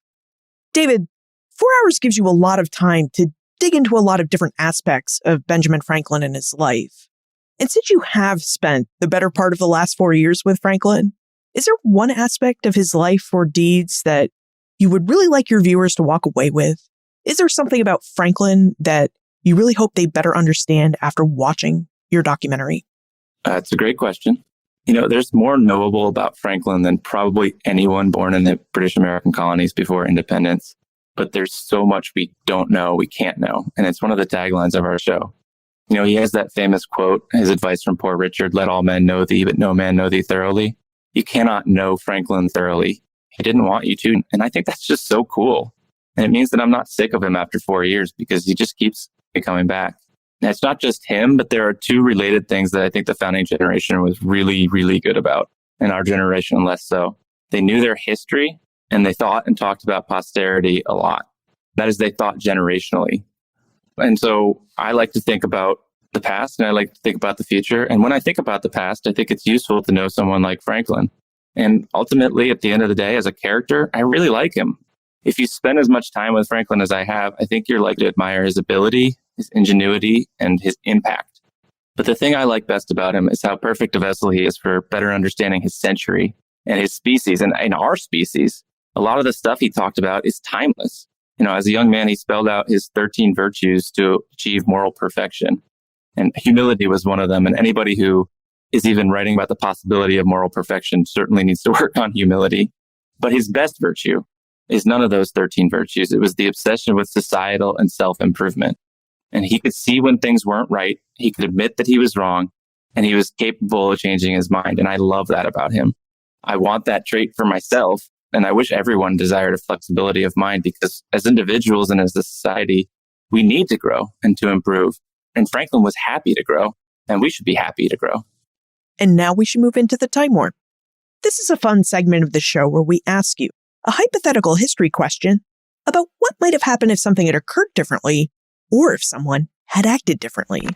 David, 4 hours gives you a lot of time to dig into a lot of different aspects of Benjamin Franklin and his life. And since you have spent the better part of the last 4 years with Franklin, is there one aspect of his life or deeds that you would really like your viewers to walk away with? Is there something about Franklin that you really hope they better understand after watching your documentary? That's a great question. You know, there's more knowable about Franklin than probably anyone born in the British American colonies before independence. But there's so much we don't know, we can't know. And it's one of the taglines of our show. You know, he has that famous quote, his advice from Poor Richard, "Let all men know thee, but no man know thee thoroughly." You cannot know Franklin thoroughly. He didn't want you to. And I think that's just so cool. And it means that I'm not sick of him after 4 years because he just keeps coming back. And it's not just him, but there are 2 related things that I think the founding generation was really, really good about, and our generation less so. They knew their history, and they thought and talked about posterity a lot. That is, they thought generationally. And so I like to think about the past, and I like to think about the future. And when I think about the past, I think it's useful to know someone like Franklin. And ultimately, at the end of the day, as a character, I really like him. If you spend as much time with Franklin as I have, I think you're likely to admire his ability, his ingenuity, and his impact. But the thing I like best about him is how perfect a vessel he is for better understanding his century and his species and our species. A lot of the stuff he talked about is timeless. You know, as a young man, he spelled out his 13 virtues to achieve moral perfection. And humility was one of them. And anybody who is even writing about the possibility of moral perfection certainly needs to work on humility. But his best virtue is none of those 13 virtues. It was the obsession with societal and self-improvement. And he could see when things weren't right. He could admit that he was wrong, and he was capable of changing his mind. And I love that about him. I want that trait for myself. And I wish everyone desired a flexibility of mind, because as individuals and as a society, we need to grow and to improve. And Franklin was happy to grow, and we should be happy to grow. And now we should move into the Time Warp. This is a fun segment of the show where we ask you a hypothetical history question about what might have happened if something had occurred differently, or if someone had acted differently.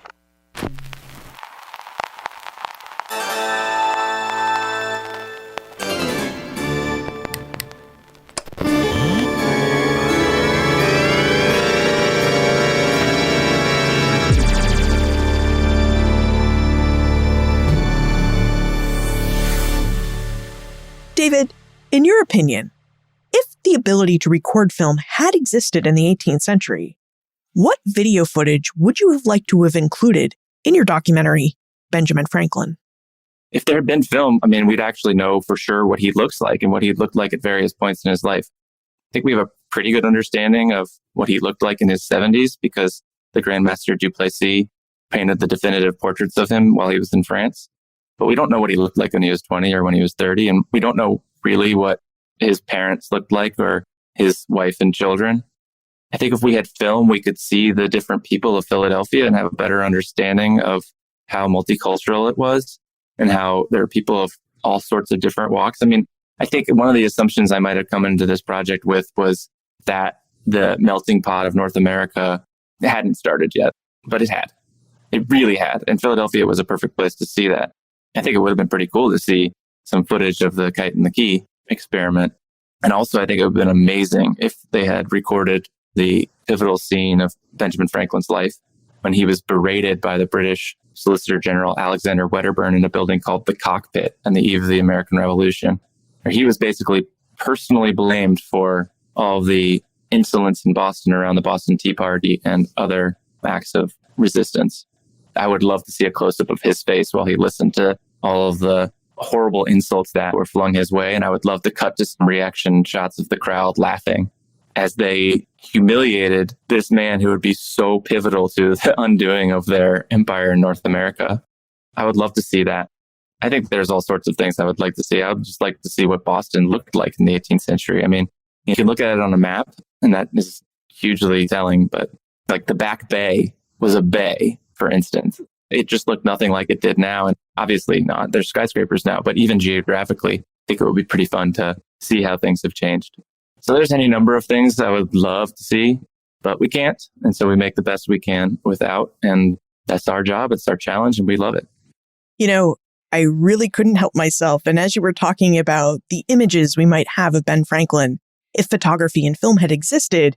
David, in your opinion, if the ability to record film had existed in the 18th century, what video footage would you have liked to have included in your documentary, Benjamin Franklin? If there had been film, I mean, we'd actually know for sure what he looks like and what he looked like at various points in his life. I think we have a pretty good understanding of what he looked like in his 70s because the Grand Master Duplessis painted the definitive portraits of him while he was in France. But we don't know what he looked like when he was 20 or when he was 30. And we don't know really what his parents looked like or his wife and children. I think if we had film, we could see the different people of Philadelphia and have a better understanding of how multicultural it was and how there are people of all sorts of different walks. I mean, I think one of the assumptions I might have come into this project with was that the melting pot of North America hadn't started yet, but it had. It really had. And Philadelphia was a perfect place to see that. I think it would have been pretty cool to see some footage of the kite and the key experiment. And also, I think it would have been amazing if they had recorded the pivotal scene of Benjamin Franklin's life when he was berated by the British Solicitor General Alexander Wedderburn in a building called the Cockpit on the eve of the American Revolution, where he was basically personally blamed for all the insolence in Boston around the Boston Tea Party and other acts of resistance. I would love to see a close-up of his face while he listened to all of the horrible insults that were flung his way. And I would love to cut to some reaction shots of the crowd laughing as they humiliated this man who would be so pivotal to the undoing of their empire in North America. I would love to see that. I think there's all sorts of things I would like to see. I would just like to see what Boston looked like in the 18th century. I mean, you can look at it on a map, and that is hugely telling, but like the Back Bay was a bay, for instance. It just looked nothing like it did now. And obviously not. There's skyscrapers now, but even geographically, I think it would be pretty fun to see how things have changed. So there's any number of things I would love to see, but we can't. And so we make the best we can without. And that's our job. It's our challenge, and we love it. You know, I really couldn't help myself. And as you were talking about the images we might have of Ben Franklin, if photography and film had existed,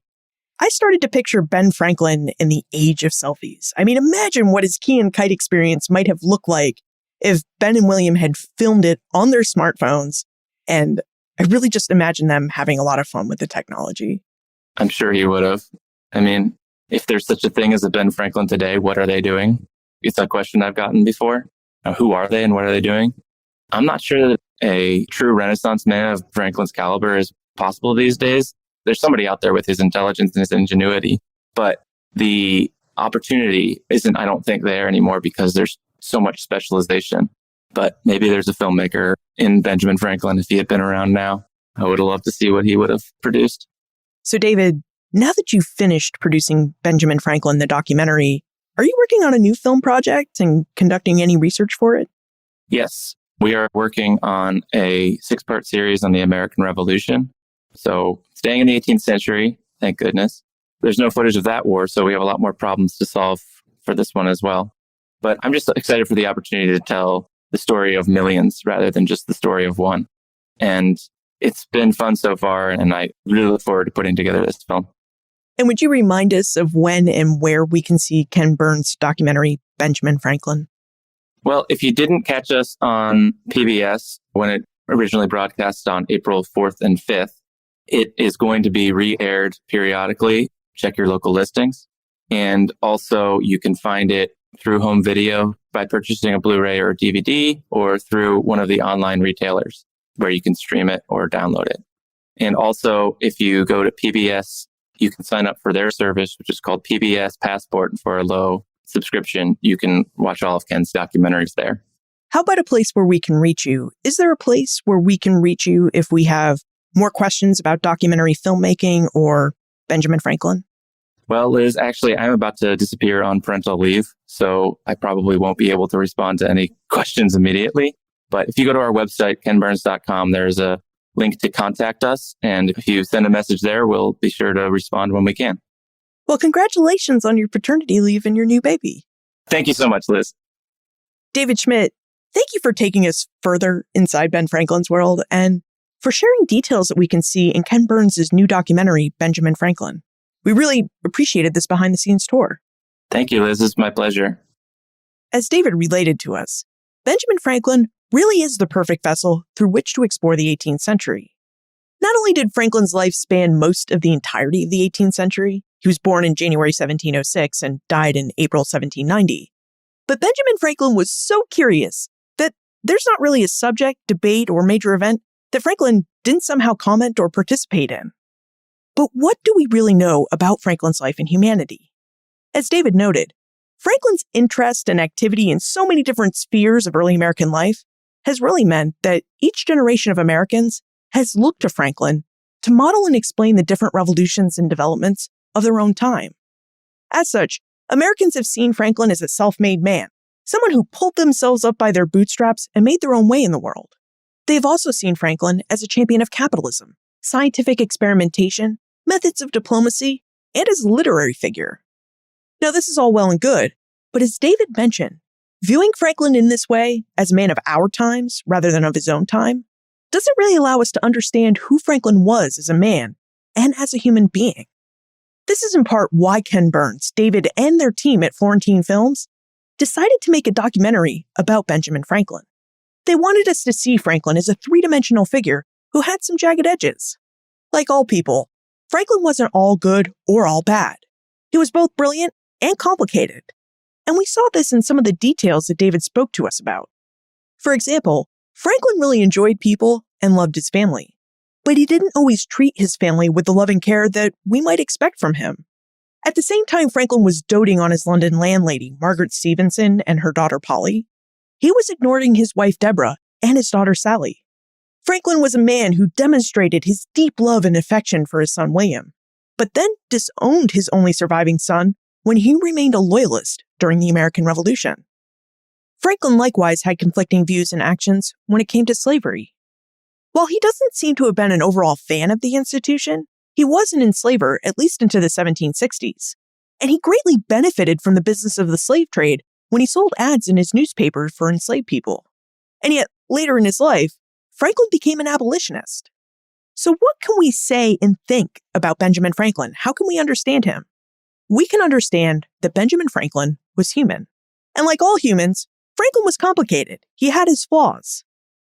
I started to picture Ben Franklin in the age of selfies. I mean, imagine what his key and kite experience might have looked like if Ben and William had filmed it on their smartphones. And I really just imagine them having a lot of fun with the technology. I'm sure he would have. I mean, if there's such a thing as a Ben Franklin today, what are they doing? It's a question I've gotten before. Now, who are they and what are they doing? I'm not sure that a true Renaissance man of Franklin's caliber is possible these days. There's somebody out there with his intelligence and his ingenuity, but the opportunity isn't, I don't think, there anymore because there's so much specialization. But maybe there's a filmmaker in Benjamin Franklin if he had been around now. I would have loved to see what he would have produced. So David, now that you've finished producing Benjamin Franklin, the documentary, are you working on a new film project and conducting any research for it? Yes, we are working on a 6-part series on the American Revolution. So staying in the 18th century, thank goodness. There's no footage of that war, so we have a lot more problems to solve for this one as well. But I'm just excited for the opportunity to tell the story of millions rather than just the story of one. And it's been fun so far, and I really look forward to putting together this film. And would you remind us of when and where we can see Ken Burns' documentary, Benjamin Franklin? Well, if you didn't catch us on PBS when it originally broadcast on April 4th and 5th, it is going to be re-aired periodically. Check your local listings. And also you can find it through home video by purchasing a Blu-ray or a DVD, or through one of the online retailers where you can stream it or download it. And also, if you go to PBS, you can sign up for their service, which is called PBS Passport. And for a low subscription, you can watch all of Ken's documentaries there. How about a place where we can reach you? Is there a place where we can reach you if we have more questions about documentary filmmaking or Benjamin Franklin? Well, Liz, actually, I'm about to disappear on parental leave, so I probably won't be able to respond to any questions immediately. But if you go to our website, kenburns.com, there's a link to contact us. And if you send a message there, we'll be sure to respond when we can. Well, congratulations on your paternity leave and your new baby. Thank you so much, Liz. David Schmidt, thank you for taking us further inside Ben Franklin's world and for sharing details that we can see in Ken Burns' new documentary, Benjamin Franklin. We really appreciated this behind-the-scenes tour. Thank you, Liz. It's my pleasure. As David related to us, Benjamin Franklin really is the perfect vessel through which to explore the 18th century. Not only did Franklin's life span most of the entirety of the 18th century, he was born in January 1706 and died in April 1790, but Benjamin Franklin was so curious that there's not really a subject, debate, or major event that Franklin didn't somehow comment or participate in. But what do we really know about Franklin's life and humanity? As David noted, Franklin's interest and activity in so many different spheres of early American life has really meant that each generation of Americans has looked to Franklin to model and explain the different revolutions and developments of their own time. As such, Americans have seen Franklin as a self-made man, someone who pulled themselves up by their bootstraps and made their own way in the world. They have also seen Franklin as a champion of capitalism, scientific experimentation, methods of diplomacy, and as a literary figure. Now, this is all well and good, but as David mentioned, viewing Franklin in this way as a man of our times rather than of his own time doesn't really allow us to understand who Franklin was as a man and as a human being. This is in part why Ken Burns, David, and their team at Florentine Films decided to make a documentary about Benjamin Franklin. They wanted us to see Franklin as a three-dimensional figure who had some jagged edges. Like all people, Franklin wasn't all good or all bad. He was both brilliant and complicated. And we saw this in some of the details that David spoke to us about. For example, Franklin really enjoyed people and loved his family, but he didn't always treat his family with the loving care that we might expect from him. At the same time Franklin was doting on his London landlady, Margaret Stevenson, and her daughter Polly, he was ignoring his wife Deborah and his daughter Sally. Franklin was a man who demonstrated his deep love and affection for his son William, but then disowned his only surviving son when he remained a loyalist during the American Revolution. Franklin likewise had conflicting views and actions when it came to slavery. While he doesn't seem to have been an overall fan of the institution, he was an enslaver at least into the 1760s, and he greatly benefited from the business of the slave trade when he sold ads in his newspaper for enslaved people. And yet, later in his life, Franklin became an abolitionist. So what can we say and think about Benjamin Franklin? How can we understand him? We can understand that Benjamin Franklin was human. And like all humans, Franklin was complicated. He had his flaws.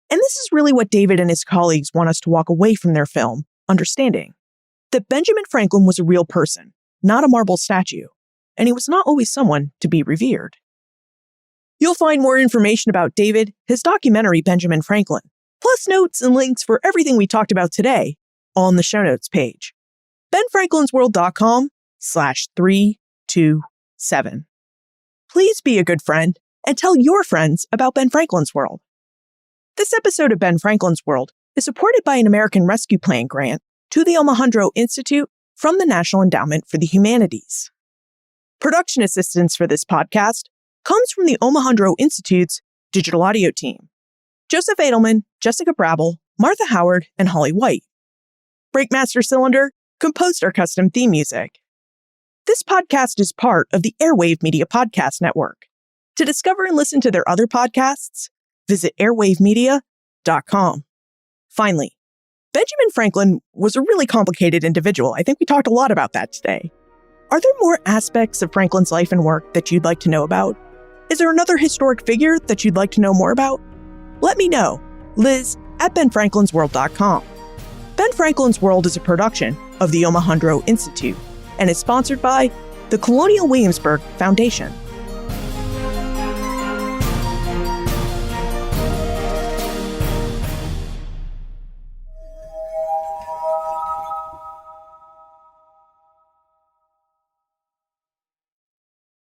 And this is really what David and his colleagues want us to walk away from their film, understanding that Benjamin Franklin was a real person, not a marble statue, and he was not always someone to be revered. You'll find more information about David, his documentary Benjamin Franklin, plus notes and links for everything we talked about today on the show notes page, benfranklinsworld.com/327. Please be a good friend and tell your friends about Ben Franklin's World. This episode of Ben Franklin's World is supported by an American Rescue Plan grant to the Omohundro Institute from the National Endowment for the Humanities. Production assistance for this podcast comes from the Omohundro Institute's digital audio team: Joseph Edelman, Jessica Brabble, Martha Howard, and Holly White. Breakmaster Cylinder composed our custom theme music. This podcast is part of the Airwave Media Podcast Network. To discover and listen to their other podcasts, visit airwavemedia.com. Finally, Benjamin Franklin was a really complicated individual. I think we talked a lot about that today. Are there more aspects of Franklin's life and work that you'd like to know about? Is there another historic figure that you'd like to know more about? Let me know. Liz at benfranklinsworld.com. Ben Franklin's World is a production of the Omohundro Institute and is sponsored by the Colonial Williamsburg Foundation.